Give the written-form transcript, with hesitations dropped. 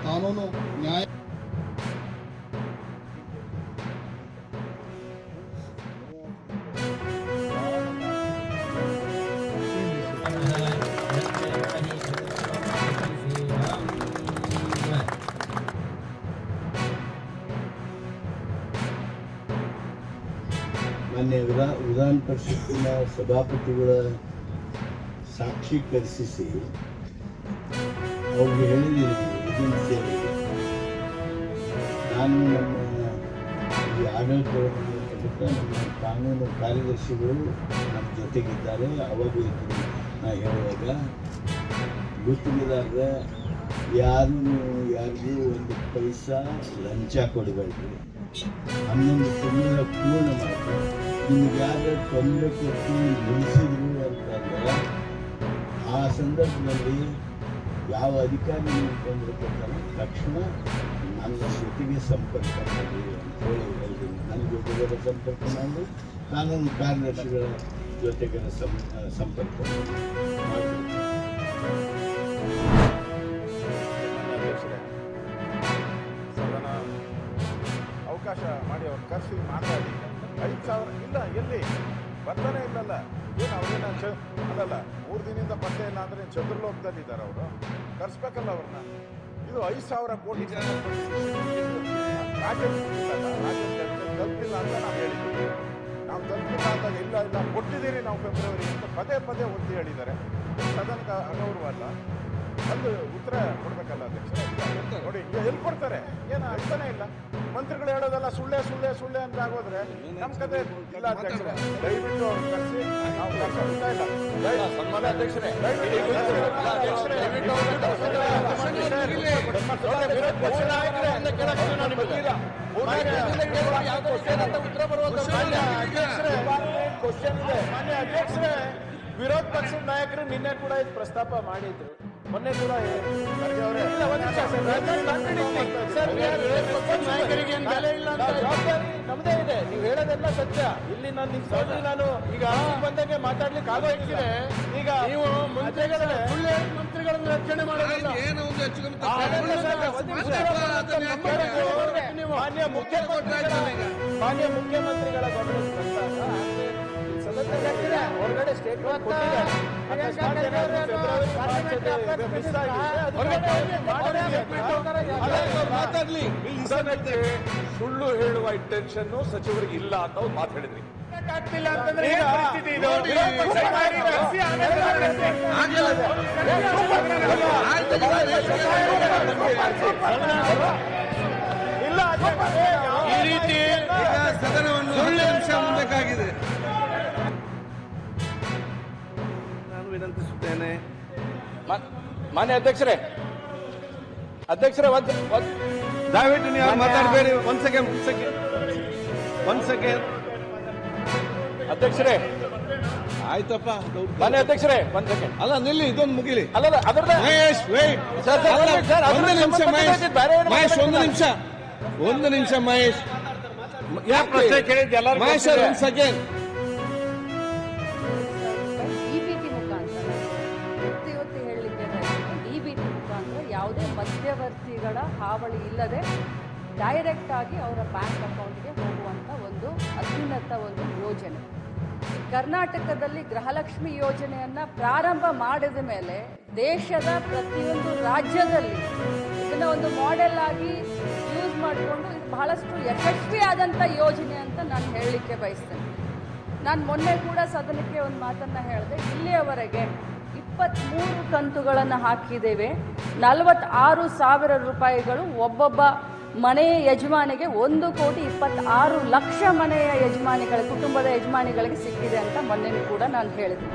ಕಾನೂನು ನ್ಯಾಯ ಮಾನ್ಯ ವಿಧಾನ ಪರಿಷತ್ತಿನ ಸಭಾಪತಿಗಳ ಸಾಕ್ಷೀಕರಿಸಿ ಅವ್ರಿಗೆ ಹೇಳಿದ್ದೀನಿ ಏಜೆನ್ಸಿಯಲ್ಲಿ ನಾನು ನಮ್ಮ ಈ ಆಡಳಿತವನ್ನು ನಮ್ಮ ಕಾನೂನು ಕಾರ್ಯದರ್ಶಿಗಳು ನಮ್ಮ ಜೊತೆಗಿದ್ದಾರೆ. ಅವಾಗೂ ಇದ್ದರು. ನಾ ಹೇಳುವಾಗ ಗುತ್ತಿಗೆದಾರರ ಯಾರಿಗೂ ಒಂದು ಪೈಸಾ ಲಂಚ ಕೊಡಬೇಡ್ರಿ, 11 ತಿಂಗಳ ಪೂರ್ಣ ಮಾಡ್ತಾರೆ. ನಿಮ್ಗೆ ಯಾರು ತೊಂದರೆ ಕೊಟ್ಟು ನಿಲ್ಲಿಸಿದ್ರು ಅಂತಂದರೆ ಆ ಸಂದರ್ಭದಲ್ಲಿ ಯಾವ ಅಧಿಕಾರಿ ನೀವು ತೊಂದರೆ ಕೊಡ್ತಾರೆ ತಕ್ಷಣ ನನ್ನ ಜೊತೆಗೆ ಸಂಪರ್ಕ ಮಾಡಿ ಅಂತ ಹೇಳ್ತೀನಿ. ನನ್ನ ಜೊತೆಗೆ ಸಂಪರ್ಕ ಮಾಡಿ ಕಾನೂನು ಕಾರ್ಯದರ್ಶಿಗಳ ಜೊತೆಗೆ ಸಂಪರ್ಕ ಮಾಡಿ. ಅವಕಾಶ ಮಾಡಿ ಅವ್ರು ಕರೆಸಿ ಮಾತಾಡಿ 5,000 ಇಲ್ಲ ಎಲ್ಲಿ ಬರ್ತಾನೆ ಇಲ್ಲಲ್ಲ. ಏನು ಅವ್ರೇನ ಅಲ್ಲಲ್ಲ 3 ದಿನದಿಂದ ಪತ್ತೆ ಇಲ್ಲ ಅಂದರೆ ಚಂದ್ರಲೋಕದಲ್ಲಿದ್ದಾರೆ ಅವರು. ಕರೆಸ್ಬೇಕಲ್ಲ ಅವ್ರನ್ನ. ಇದು 5,000 ಕೋಟಿ ರಾಜ್ಯ ತಲುಪಿಲ್ಲ ಅಂತ ನಾವು ಹೇಳಿದ್ದೀವಿ. ನಾವು ತಲುಪಿಲ್ಲ ಅಂದಾಗ ಇಲ್ಲ ಇಲ್ಲ ಕೊಟ್ಟಿದ್ದೀರಿ ನಾವು ಫೆಬ್ರವರಿ ಅಂತ ಪದೇ ಪದೇ ಒತ್ತಿ ಹೇಳಿದ್ದಾರೆ. ಸದನಕ್ಕೆ ಅಗೌರವ ಅಲ್ಲ. ಒಂದು ಉತ್ತರ ಕೊಡ್ಬೇಕಲ್ಲ ಅಧ್ಯಕ್ಷ. ನೋಡಿ ಈಗ ಎಲ್ಲಿ ಕೊಡ್ತಾರೆ? ಏನು ಅರ್ಥನೇ ಇಲ್ಲ. ಮಂತ್ರಿಗಳು ಹೇಳೋದಲ್ಲ ಸುಳ್ಳೆ ಸುಳ್ಳೆ ಸುಳ್ಳೆ ಅಂತ ಆಗೋದ್ರೆ ನಮ್ಮ ಕತೆ ಇಲ್ಲ ಅಧ್ಯಕ್ಷರೇ. ದಯವಿಟ್ಟು ಅವ್ರು ಕರೆಸಿ ನಾವು ಕರ್ಸೋದಿಲ್ಲ ಇಲ್ಲ. ಸನ್ಮಾನ್ಯ ಅಧ್ಯಕ್ಷರೇ ಮಾನ್ಯ ಅಧ್ಯಕ್ಷರೇ, ವಿರೋಧ ಪಕ್ಷದ ನಾಯಕರು ನಿನ್ನೆ ಕೂಡ ಇದು ಪ್ರಸ್ತಾಪ ಮಾಡಿದ್ರು. ಮೊನ್ನೆ ಕೂಡ ನಮ್ದೇ ಇದೆ. ನೀವು ಹೇಳೋದೆಲ್ಲ ಸತ್ಯ. ಇಲ್ಲಿ ನಾನು ನಾನು ಈಗ ಬಂದಂಗೆ ಮಾತಾಡ್ಲಿಕ್ಕೆ ಆಗೋ ಇಟ್ಟಿದೆ. ಈಗ ನೀವು ಮಂತ್ರಿಗಳನ್ನ ರಕ್ಷಣೆ ಮಾಡೋದಿಲ್ಲ. ಮಾನ್ಯ ಮುಖ್ಯಮಂತ್ರಿಗಳ ಗಮನಕ್ಕೆ ಬಂದಾಗ ಹೊರಗಡೆ ಸ್ಟೇಟ್ಮೆಂಟ್ ಮಾತಾಡ್ಲಿ. ಸುಳ್ಳು ಹೇಳುವ ಇಂಟೆನ್ಷನ್ ಸಚಿವರಿಗೆ ಇಲ್ಲ ಅಂತ ಅವ್ರು ಮಾತಾಡಿದ್ರಿ. ಇಲ್ಲ ಈ ರೀತಿ ಸದನವನ್ನು ಸುಳ್ಳು ಅಂಶ ಮುಂದಕ್ಕಾಗಿದೆ. ವಿನಂತಿಸುತ್ತೇನೆ. ಮಾನ್ಯ ಅಧ್ಯಕ್ಷರೇ ದಯವಿಟ್ಟು ನೀವು ಮಾತಾಡಬೇಡಿ. ಒಂದ್ ಸೆಕೆಂಡ್ ಅಧ್ಯಕ್ಷರೇ. ಆಯ್ತಪ್ಪ ಮಾನ್ಯ ಅಧ್ಯಕ್ಷರೇ, ಒಂದ್ ಸೆಕೆಂಡ್ ಅಲ್ಲ ನಿಲ್ಲಿ, ಇದೊಂದು ಮುಗಿಲಿ. ಅಲ್ಲ ಅದರ ಮಹೇಶ್ ವೇಟ್ ಒಂದು ನಿಮಿಷ ಮಹೇಶ್ ಪ್ರಶ್ನೆ ಕೇಳಿದ್ದೆ ಎಲ್ಲರೂ. ಮಹೇಶ್ ಒಂದ್ ಸೆಕೆಂಡ್. ಯಾವುದೇ ಮಧ್ಯವರ್ತಿಗಳ ಹಾವಳಿ ಇಲ್ಲದೆ ಡೈರೆಕ್ಟ್ ಆಗಿ ಅವರ ಬ್ಯಾಂಕ್ ಅಕೌಂಟ್ಗೆ ಹೋಗುವಂಥ ಒಂದು ಅತ್ಯುನ್ನತ ಒಂದು ಯೋಜನೆ. ಕರ್ನಾಟಕದಲ್ಲಿ ಗೃಹಲಕ್ಷ್ಮಿ ಯೋಜನೆಯನ್ನು ಪ್ರಾರಂಭ ಮಾಡಿದ ಮೇಲೆ ದೇಶದ ಪ್ರತಿಯೊಂದು ರಾಜ್ಯದಲ್ಲಿ ಇದನ್ನು ಒಂದು ಮಾಡೆಲ್ ಆಗಿ ಯೂಸ್ ಮಾಡಿಕೊಂಡು ಇದು ಬಹಳಷ್ಟು ಯಶಸ್ವಿಯಾದಂಥ ಯೋಜನೆ ಅಂತ ನಾನು ಹೇಳಲಿಕ್ಕೆ ಬಯಸ್ತೇನೆ. ನಾನು ಮೊನ್ನೆ ಕೂಡ ಸದನಕ್ಕೆ ಒಂದು ಮಾತನ್ನು ಹೇಳಿದೆ. ಇಲ್ಲಿಯವರೆಗೆ 23 ಕಂತುಗಳನ್ನು ಹಾಕಿದ್ದೇವೆ. 46,000 ರೂಪಾಯಿಗಳು ಒಬ್ಬೊಬ್ಬ ಮನೆಯ ಯಜಮಾನಿಗೆ 1,26,00,000 ಮನೆಯ ಯಜಮಾನಿಗಳ ಕುಟುಂಬದ ಯಜಮಾನಿಗಳಿಗೆ ಸಿಕ್ಕಿದೆ ಅಂತ ಮೊನ್ನೆ ಕೂಡ ನಾನು ಹೇಳಿದೆ.